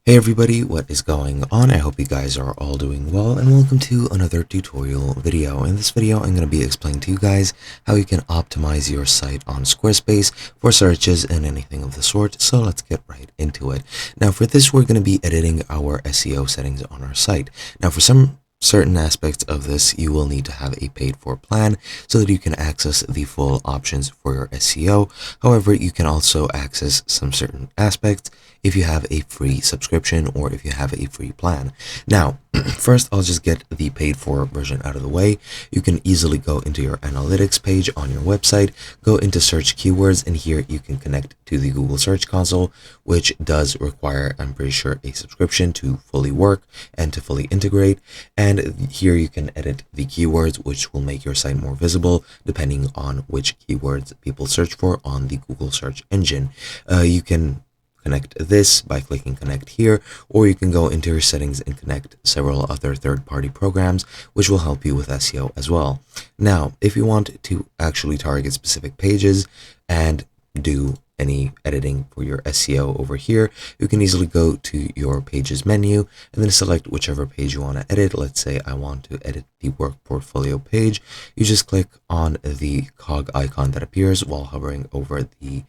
Hey everybody, what is going on? I hope you guys are all doing well, and welcome to another tutorial video. In this video, I'm going to be explaining to you guys how you can optimize your site on Squarespace for searches and anything of the sort. So let's get right into it. Now for this, we're going to be editing our SEO settings on our site. Now for some certain aspects of this, you will need to have a paid for plan so that you can access the full options for your SEO. However, you can also access some certain aspects if you have a free subscription or if you have a free plan. Now, first, I'll just get the paid for version out of the way. You can easily go into your analytics page on your website, go into search keywords, and here you can connect to the Google Search Console, which does require, I'm pretty sure, a subscription to fully work and to fully integrate. And here you can edit the keywords, which will make your site more visible depending on which keywords people search for on the Google search engine. You can connect this by clicking connect here, or you can go into your settings and connect several other third-party programs which will help you with SEO as well. Now, if you want to actually target specific pages and do any editing for your SEO over here, you can easily go to your pages menu and then select whichever page you want to edit. Let's say I want to edit the work portfolio page. You just click on the cog icon that appears while hovering over the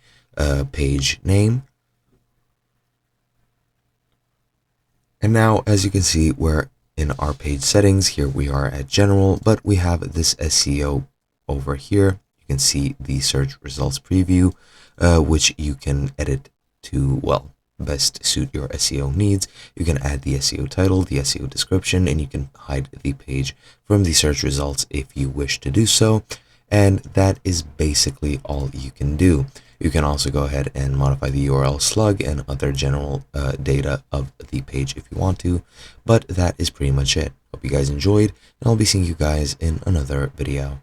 page name. And now, as you can see, we're in our page settings. Here we are at general, but we have this SEO over here. You can see the search results preview, which you can edit to, well, best suit your SEO needs. You can add the SEO title, the SEO description, and you can hide the page from the search results if you wish to do so. And that is basically all you can do. You can also go ahead and modify the URL slug and other general data of the page if you want to, but that is pretty much it. Hope you guys enjoyed, and I'll be seeing you guys in another video.